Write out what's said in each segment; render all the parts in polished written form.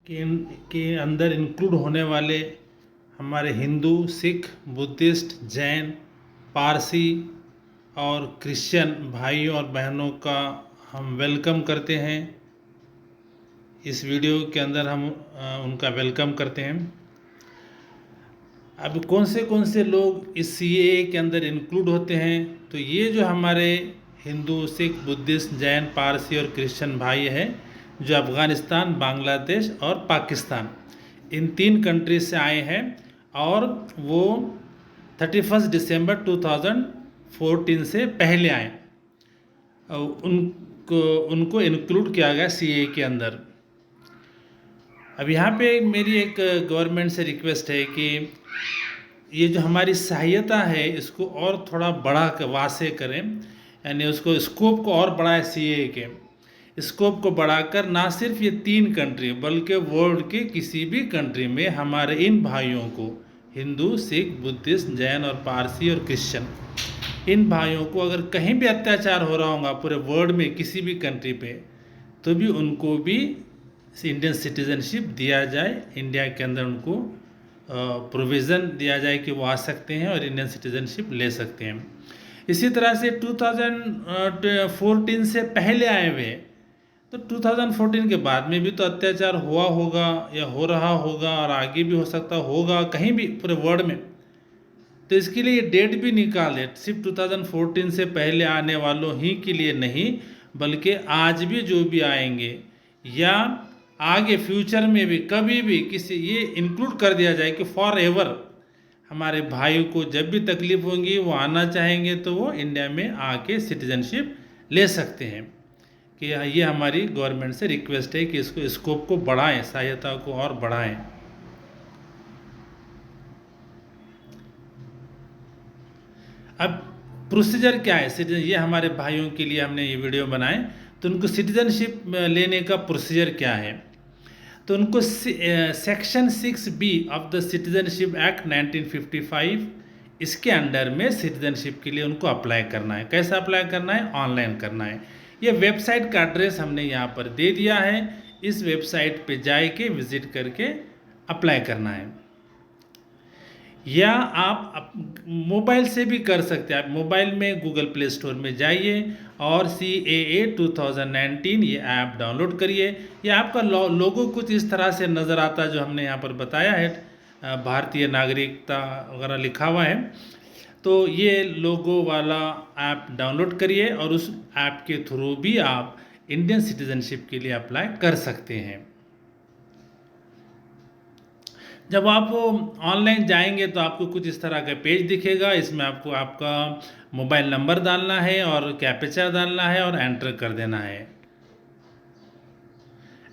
के के अंदर इंक्लूड होने वाले हमारे हिंदू, सिख, बुद्धिस्ट, जैन, पारसी और क्रिश्चियन भाइयों और बहनों का हम वेलकम करते हैं। इस वीडियो के अंदर हम उनका वेलकम करते हैं। अब कौन से लोग इस CAA के अंदर इंक्लूड होते हैं, तो ये जो हमारे हिंदू, सिख, बुद्धिस्ट, जैन, पारसी और क्रिश्चियन भाई हैं जो अफ़गानिस्तान, बांग्लादेश और पाकिस्तान इन 3 कंट्रीज से आए हैं और वो 31 दिसंबर 2014 से पहले आए। उनको इंक्लूड किया गया CAA के अंदर। अब यहाँ पे मेरी एक गवर्नमेंट से रिक्वेस्ट है कि ये जो हमारी सहायता है इसको और थोड़ा बड़ा वासे करें, यानी उसको स्कोप को और बढ़ाए। CAA के स्कोप को बढ़ाकर ना सिर्फ ये 3 कंट्री बल्कि वर्ल्ड के किसी भी कंट्री में हमारे इन भाइयों को, हिंदू, सिख, बुद्धिस्ट, जैन और पारसी और क्रिश्चियन, इन भाइयों को अगर कहीं भी अत्याचार हो रहा होगा पूरे वर्ल्ड में किसी भी कंट्री पे, तो भी उनको भी इंडियन सिटीजनशिप दिया जाए। इंडिया के अंदर उनको प्रोविज़न दिया जाए कि वो आ सकते हैं और इंडियन सिटीजनशिप ले सकते हैं। इसी तरह से 2014 से पहले आए हुए, तो 2014 के बाद में भी तो अत्याचार हुआ होगा या हो रहा होगा और आगे भी हो सकता होगा कहीं भी पूरे वर्ल्ड में। तो इसके लिए डेट भी निकाल दे, सिर्फ 2014 से पहले आने वालों ही के लिए नहीं, बल्कि आज भी जो भी आएंगे या आगे फ्यूचर में भी कभी भी किसी, ये इंक्लूड कर दिया जाए कि फॉर एवर हमारे भाई को जब भी तकलीफ होगी, वो आना चाहेंगे तो वो इंडिया में आके सिटीजनशिप ले सकते हैं। कि ये हमारी गवर्नमेंट से रिक्वेस्ट है कि इसको स्कोप को बढ़ाएं, सहायता को और बढ़ाएं। अब प्रोसीजर क्या है सिटीजन, ये हमारे भाइयों के लिए हमने ये वीडियो बनाए, तो उनको सिटीजनशिप लेने का प्रोसीजर क्या है। तो उनको section 6B of the citizenship act 1955 इसके अंडर में सिटीजनशिप के लिए उनको अप्लाई करना है। कैसा अप्लाई करना है? ऑनलाइन करना है। ये वेबसाइट का एड्रेस हमने यहाँ पर दे दिया है, इस वेबसाइट पे जाके विजिट करके अप्लाई करना है। या आप मोबाइल से भी कर सकते हैं। आप मोबाइल में गूगल प्ले स्टोर में जाइए और CAA 2019 ये ऐप डाउनलोड करिए। ये आपका लोगो कुछ इस तरह से नज़र आता है जो हमने यहाँ पर बताया है, भारतीय नागरिकता वगैरह लिखा हुआ है। तो ये लोगो वाला ऐप डाउनलोड करिए और उस ऐप के थ्रू भी आप इंडियन सिटीजनशिप के लिए अप्लाई कर सकते हैं। जब आप ऑनलाइन जाएंगे तो आपको कुछ इस तरह का पेज दिखेगा। इसमें आपको आपका मोबाइल नंबर डालना है और कैप्चा डालना है और एंटर कर देना है।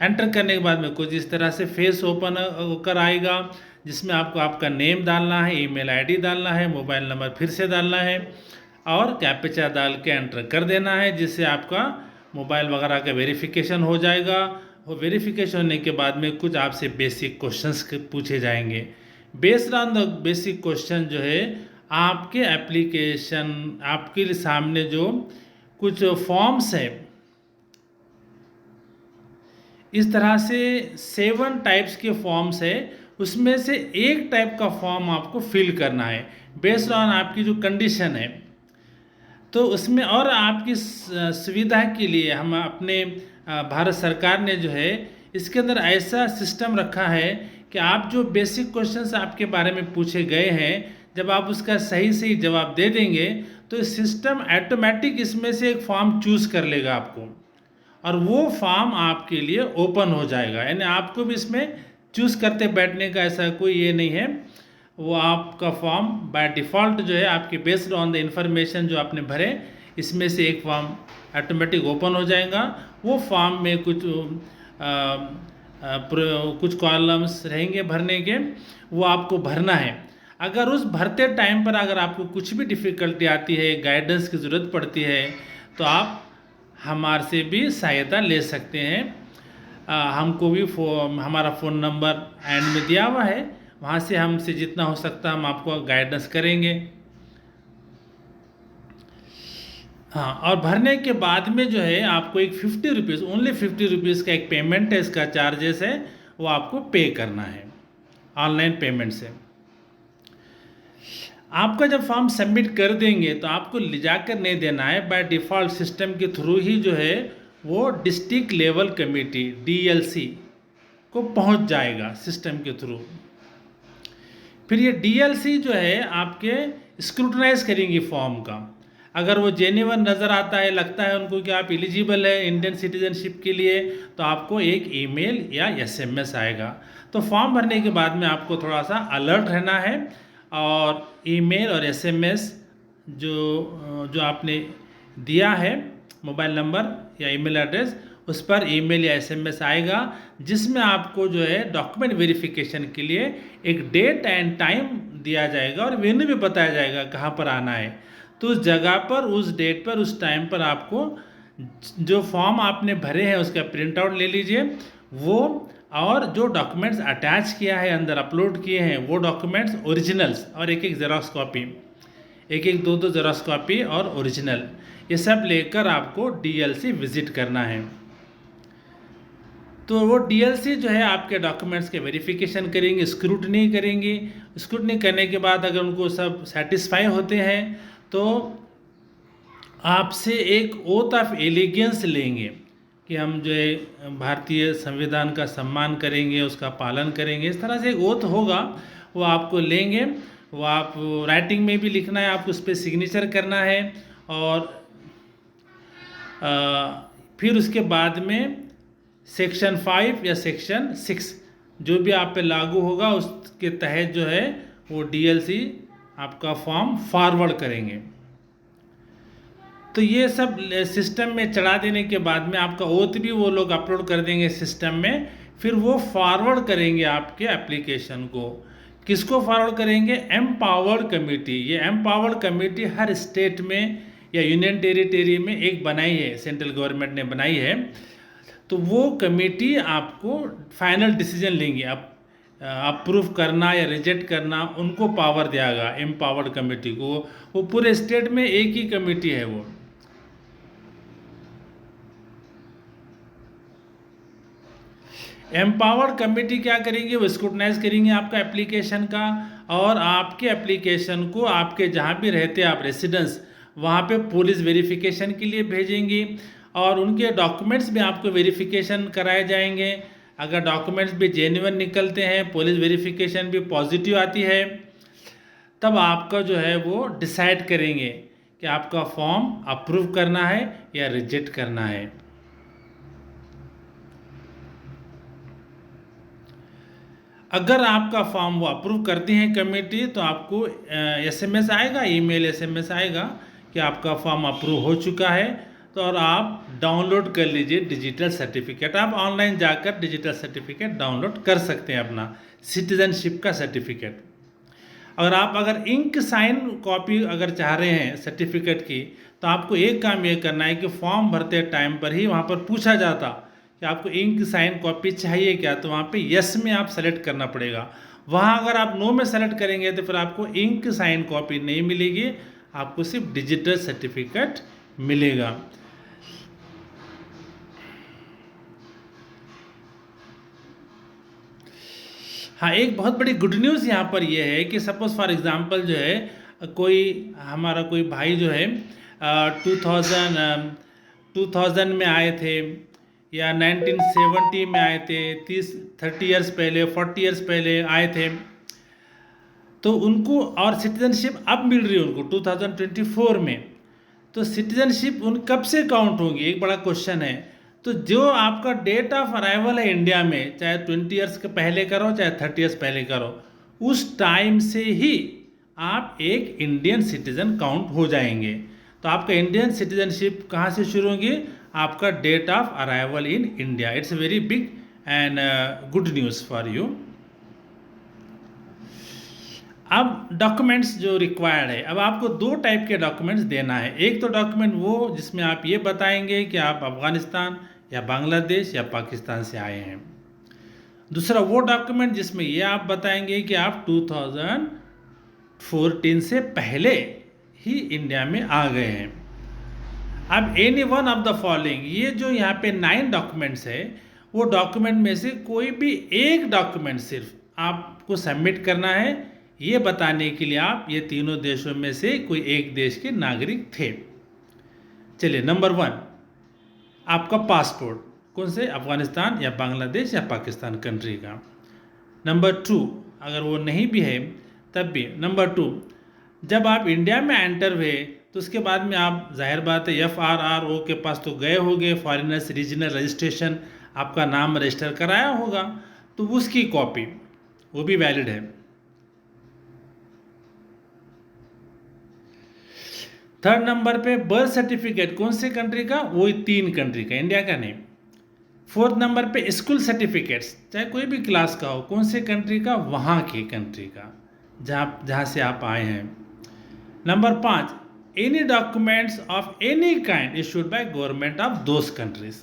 एंटर करने के बाद में कुछ इस तरह से फेस ओपन होकर आएगा, जिसमें आपको आपका नेम डालना है, ईमेल आईडी डालना है, मोबाइल नंबर फिर से डालना है और कैप्चा डाल के एंटर कर देना है, जिससे आपका मोबाइल वगैरह का वेरिफिकेशन हो जाएगा। और वेरिफिकेशन होने के बाद में कुछ आपसे बेसिक क्वेश्चंस पूछे जाएंगे। Based on the basic question जो है आपके एप्लीकेशन, आपके सामने जो कुछ फॉर्म्स है, इस तरह से 7 टाइप्स के फॉर्म्स है, उसमें से एक टाइप का फॉर्म आपको फिल करना है बेस्ड ऑन आपकी जो कंडीशन है। तो उसमें और आपकी सुविधा के लिए हम अपने भारत सरकार ने जो है इसके अंदर ऐसा सिस्टम रखा है कि आप जो बेसिक क्वेश्चंस आपके बारे में पूछे गए हैं, जब आप उसका सही जवाब दे देंगे तो सिस्टम ऑटोमेटिक इसमें से एक फॉर्म चूज़ कर लेगा आपको, और वो फॉर्म आपके लिए ओपन हो जाएगा। यानी आपको भी इसमें चूज़ करते बैठने का ऐसा कोई ये नहीं है। वो आपका फॉर्म बाय डिफ़ॉल्ट जो है आपके बेस्ड ऑन द इंफॉर्मेशन जो आपने भरे, इसमें से एक फॉर्म ऑटोमेटिक ओपन हो जाएगा। वो फॉर्म में कुछ कॉलम्स रहेंगे भरने के, वो आपको भरना है। अगर उस भरते टाइम पर अगर आपको कुछ भी डिफ़िकल्टी आती है, गाइडेंस की ज़रूरत पड़ती है, तो आप हमारे से भी सहायता ले सकते हैं। हमको भी हमारा फ़ोन नंबर एंड में दिया हुआ है, वहाँ से हमसे जितना हो सकता हम आपको गाइडेंस करेंगे। हाँ, और भरने के बाद में जो है आपको एक 50 रुपीज़, ओनली 50 रुपीज़ का एक पेमेंट है, इसका चार्जेस है, वो आपको पे करना है ऑनलाइन पेमेंट से। आपका जब फॉर्म सबमिट कर देंगे तो आपको ले जाकर नहीं देना है, बाय डिफ़ॉल्ट सिस्टम के थ्रू ही जो है वो डिस्ट्रिक्ट लेवल कमेटी डीएलसी को पहुंच जाएगा सिस्टम के थ्रू। फिर ये डीएलसी जो है आपके स्क्रूटनाइज करेंगी फॉर्म का। अगर वो जेन्युइन नज़र आता है, लगता है उनको कि आप एलिजिबल है इंडियन सिटीजनशिप के लिए, तो आपको एक ईमेल या एसएमएस आएगा। तो फॉर्म भरने के बाद में आपको थोड़ा सा अलर्ट रहना है, और ईमेल और एसएमएस जो आपने दिया है मोबाइल नंबर या ईमेल एड्रेस, उस पर ईमेल या एसएमएस आएगा, जिसमें आपको जो है डॉक्यूमेंट वेरिफिकेशन के लिए एक डेट एंड टाइम दिया जाएगा और वेन्यू भी बताया जाएगा कहाँ पर आना है। तो उस जगह पर, उस डेट पर, उस टाइम पर आपको जो फॉर्म आपने भरे हैं उसका प्रिंट आउट ले लीजिए, वो और जो डॉक्यूमेंट्स अटैच किया है, अंदर अपलोड किए हैं, वो डॉक्यूमेंट्स ओरिजिनल्स और एक जेरॉक्स कॉपी, एक दो जेरॉक्स कॉपी और ओरिजिनल, ये सब लेकर आपको डीएलसी विजिट करना है। तो वो डीएलसी जो है आपके डॉक्यूमेंट्स के वेरिफिकेशन करेंगे, स्क्रूटनी करेंगी। स्क्रूटनी करने के बाद अगर उनको सब सेटिस्फाई होते हैं तो आपसे एक ओथ ऑफ एलिगेंस लेंगे कि हम जो है भारतीय संविधान का सम्मान करेंगे, उसका पालन करेंगे, इस तरह से एक ओथ होगा, वो आपको लेंगे। वो आप राइटिंग में भी लिखना है, आपको उस पर सिग्नेचर करना है, और फिर उसके बाद में सेक्शन 5 या सेक्शन 6 जो भी आप पे लागू होगा उसके तहत जो है वो डीएलसी आपका फॉर्म फॉरवर्ड करेंगे। तो ये सब सिस्टम में चढ़ा देने के बाद में आपका ओथ भी वो लोग अपलोड कर देंगे सिस्टम में। फिर वो फॉरवर्ड करेंगे आपके एप्लीकेशन को। किसको फॉरवर्ड करेंगे? Empowered committee. ये एम्पावर्ड कमेटी हर स्टेट में या यूनियन टेरिटरी में एक बनाई है, सेंट्रल गवर्नमेंट ने बनाई है। तो वो कमेटी आपको फाइनल डिसीजन लेंगे, आप अप्रूव करना या रिजेक्ट करना, उनको पावर दिया एम्पावर्ड कमेटी को। वो पूरे स्टेट में एक ही कमेटी है वो। एम्पावर्ड कमेटी क्या करेंगे? वो स्क्रूटनाइज करेंगे आपका एप्लीकेशन का, और आपके एप्लीकेशन को आपके जहाँ भी रहते हैं आप रेसिडेंस, वहाँ पे पुलिस वेरिफिकेशन के लिए भेजेंगी, और उनके डॉक्यूमेंट्स भी आपको वेरिफिकेशन कराए जाएंगे। अगर डॉक्यूमेंट्स भी जेन्युइन निकलते हैं, पुलिस वेरिफिकेशन भी पॉजिटिव आती है, तब आपका जो है वो डिसाइड करेंगे कि आपका फॉर्म अप्रूव करना है या रिजेक्ट करना है। अगर आपका फॉर्म वो अप्रूव करती हैं कमेटी, तो आपको एसएमएस आएगा, ईमेल एसएमएस आएगा कि आपका फॉर्म अप्रूव हो चुका है। तो और आप डाउनलोड कर लीजिए डिजिटल सर्टिफिकेट। आप ऑनलाइन जाकर डिजिटल सर्टिफिकेट डाउनलोड कर सकते हैं, अपना सिटीजनशिप का सर्टिफिकेट। अगर इंक साइन कॉपी अगर चाह रहे हैं सर्टिफिकेट की, तो आपको एक काम ये करना है कि फॉर्म भरते टाइम पर ही वहाँ पर पूछा जाता कि आपको इंक साइन कॉपी चाहिए क्या, तो वहाँ पे यस में आप सेलेक्ट करना पड़ेगा। वहाँ अगर आप नो में सेलेक्ट करेंगे तो फिर आपको इंक साइन कॉपी नहीं मिलेगी, आपको सिर्फ डिजिटल सर्टिफिकेट मिलेगा। हाँ, एक बहुत बड़ी गुड न्यूज़ यहाँ पर यह है कि सपोज फॉर एग्ज़ाम्पल जो है हमारा कोई भाई जो है 2000 में आए थे, या 1970 में आए थे, 30 ईयर्स पहले, 40 ईयर्स पहले आए थे, तो उनको और सिटीजनशिप अब मिल रही है उनको 2024 में। तो सिटीजनशिप उन कब से काउंट होगी, एक बड़ा क्वेश्चन है। तो जो आपका डेट ऑफ अराइवल है इंडिया में, चाहे 20 ईयर्स के पहले करो चाहे 30 ईयर्स पहले करो, उस टाइम से ही आप एक इंडियन सिटीजन काउंट हो जाएंगे। तो आपका इंडियन सिटीजनशिप कहाँ से शुरू होगी? आपका date of arrival in India. It's very big and good news for you. अब डॉक्यूमेंट्स जो रिक्वायर्ड है, अब आपको 2 टाइप के डॉक्यूमेंट्स देना है। एक तो डॉक्यूमेंट वो जिसमें आप ये बताएंगे कि आप अफ़गानिस्तान या बांग्लादेश या पाकिस्तान से आए हैं। दूसरा वो डॉक्यूमेंट जिसमें ये आप बताएंगे कि आप 2014 से पहले ही इंडिया में आ गए हैं। अब any one of the following, ये जो यहाँ पे 9 डॉक्यूमेंट्स है, वो डॉक्यूमेंट में से कोई भी एक डॉक्यूमेंट सिर्फ आपको सबमिट करना है, ये बताने के लिए आप ये तीनों देशों में से कोई एक देश के नागरिक थे। चलिए, नंबर 1 आपका पासपोर्ट, कौन से, अफगानिस्तान या बांग्लादेश या पाकिस्तान कंट्री का। नंबर 2 अगर वो नहीं भी है तब भी, नंबर 2 जब आप इंडिया में एंटर हुए तो उसके बाद में आप जाहिर बात है FRRO के पास तो गए होंगे, फॉरेनर्स रीजनल रजिस्ट्रेशन, आपका नाम रजिस्टर कराया होगा, तो उसकी कॉपी वो भी वैलिड है। थर्ड नंबर पे बर्थ सर्टिफिकेट, कौन से कंट्री का, वो 3 कंट्री का, इंडिया का नहीं। फोर्थ नंबर पे स्कूल सर्टिफिकेट्स, चाहे कोई भी क्लास का हो, कौन से कंट्री का, वहाँ की कंट्री का जहाँ से आप आए हैं। Number 5 any documents of any kind issued by government of those countries,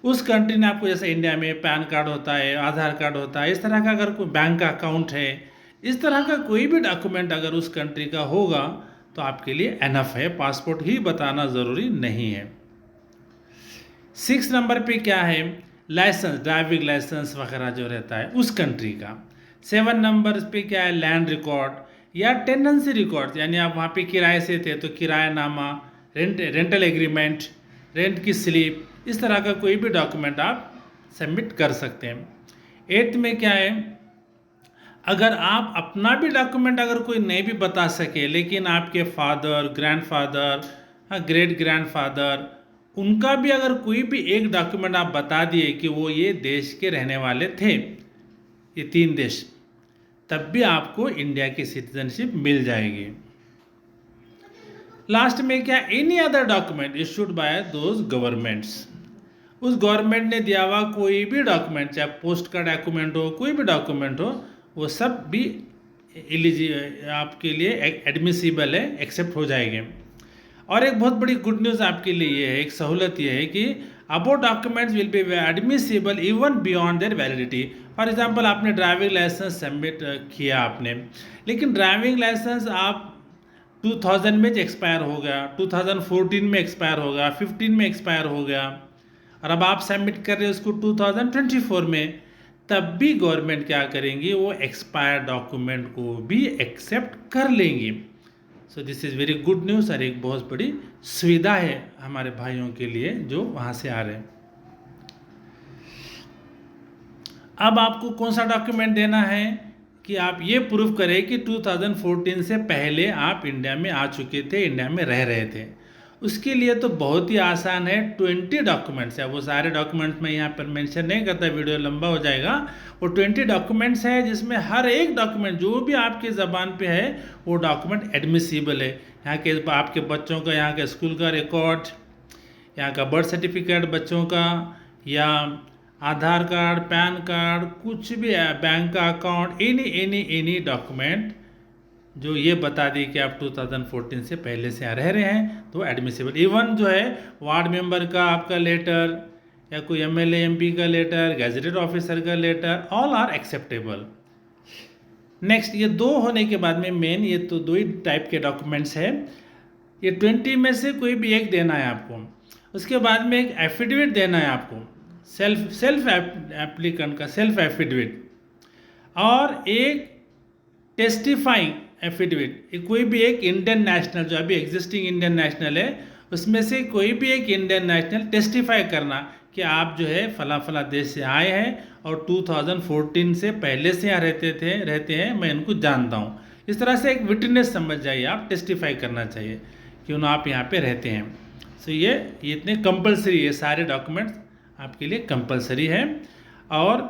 उस कंट्री ने आपको, जैसे इंडिया में पैन कार्ड होता है, आधार कार्ड होता है, इस तरह का अगर कोई बैंक का अकाउंट है, इस तरह का कोई भी डॉक्यूमेंट अगर उस कंट्री का होगा तो आपके लिए एनफ है, पासपोर्ट ही बताना ज़रूरी नहीं है। 6 नंबर पे क्या है, लाइसेंस, ड्राइविंग लाइसेंस वगैरह जो रहता है उस कंट्री का। 7 नंबर पे क्या है, लैंड रिकॉर्ड या टेनेंसी रिकॉर्ड, यानी आप वहाँ पे किराए से थे तो किरायानामा, रेंटल एग्रीमेंट, रेंट की स्लिप, इस तरह का कोई भी डॉक्यूमेंट आप सबमिट कर सकते हैं। 8 में क्या है, अगर आप अपना भी डॉक्यूमेंट अगर कोई नहीं भी बता सके, लेकिन आपके फादर, ग्रैंडफादर, ग्रेट ग्रैंडफादर, उनका भी अगर कोई भी एक डॉक्यूमेंट आप बता दिए कि वो ये देश के रहने वाले थे, ये 3 देश, तब भी आपको इंडिया की सिटीजनशिप मिल जाएगी। लास्ट में क्या, any other document issued by those governments, उस गवर्नमेंट ने दिया हुआ कोई भी डॉक्यूमेंट, चाहे पोस्ट का डॉक्यूमेंट हो, कोई भी डॉक्यूमेंट हो, वो सब भी आपके लिए एडमिसिबल है, एक्सेप्ट हो जाएंगे। और एक बहुत बड़ी गुड न्यूज़ आपके लिए ये है, एक सहूलत ये है कि above documents will be admissible even beyond their validity. For example, आपने ड्राइविंग लाइसेंस सबमिट किया आपने, लेकिन ड्राइविंग लाइसेंस आप 2000 में एक्सपायर हो गया, 2014 में एक्सपायर हो गया, 15 में एक्सपायर हो गया, और अब आप सबमिट कर रहे हो उसको 2024 में, तब भी गवर्नमेंट क्या करेंगी, वो एक्सपायर डॉक्यूमेंट को भी एक्सेप्ट कर लेंगी। So this is very good news, और एक बहुत बड़ी सुविधा है हमारे भाइयों के लिए जो वहाँ से आ रहे हैं। अब आपको कौन सा डॉक्यूमेंट देना है कि आप ये प्रूव करें कि 2014 से पहले आप इंडिया में आ चुके थे, इंडिया में रह रहे थे। उसके लिए तो बहुत ही आसान है, 20 डॉक्यूमेंट्स है, वो सारे डॉक्यूमेंट्स मैं यहाँ पर मेंशन नहीं करता, वीडियो लंबा हो जाएगा। वो 20 डॉक्यूमेंट्स है जिसमें हर एक डॉक्यूमेंट जो भी आपकी ज़बान पे है वो डॉक्यूमेंट एडमिसिबल है। यहाँ के आपके बच्चों का, यहाँ के स्कूल का रिकॉर्ड, यहाँ का बर्थ सर्टिफिकेट बच्चों का, या आधार कार्ड, पैन कार्ड, कुछ भी है, बैंक का अकाउंट, एनी डॉक्यूमेंट जो ये बता दी कि आप 2014 से पहले से रह रहे हैं तो एडमिसिबल। इवन जो है वार्ड मेंबर का आपका लेटर, या कोई MLA MP का लेटर, गैजेटेड ऑफिसर का letter, all are acceptable. Next, ये 2 होने के बाद में मेन, ये तो 2 ही टाइप के डॉक्यूमेंट्स है, ये 20 में से कोई भी एक देना है आपको। उसके बाद में एक एफिडेविट देना है आपको, सेल्फ एप्लीकेंट का सेल्फ एफिडेविट, और एक टेस्टिफाइंग एफिडेविट, कोई भी एक इंडियन नेशनल जो अभी एग्जिस्टिंग इंडियन नेशनल है उसमें से कोई भी एक इंडियन नेशनल टेस्टिफाई करना कि आप जो है फला फला देश से आए हैं और 2014 से पहले से यहाँ रहते हैं, मैं इनको जानता हूँ। इस तरह से एक विटनेस समझ जाइए, आप टेस्टिफाई करना चाहिए कि उन आप यहाँ पे रहते हैं। सो ये इतने कंपलसरी है, सारे डॉक्यूमेंट्स आपके लिए कंपलसरी है। और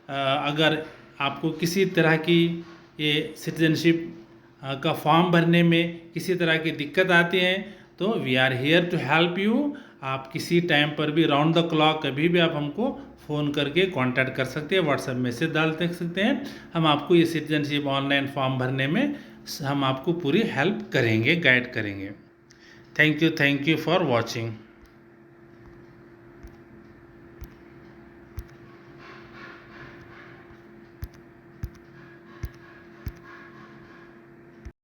अगर आपको किसी तरह की ये सिटीजनशिप का फॉर्म भरने में किसी तरह की दिक्कत आती है तो we are here to help you. आप किसी टाइम पर भी राउंड द क्लॉक कभी भी आप हमको फ़ोन करके कांटेक्ट कर सकते हैं, व्हाट्सएप मैसेज डाल सकते हैं। हम आपको ये सिटीजनशिप ऑनलाइन फॉर्म भरने में हम आपको पूरी हेल्प करेंगे, गाइड करेंगे। Thank you for watching.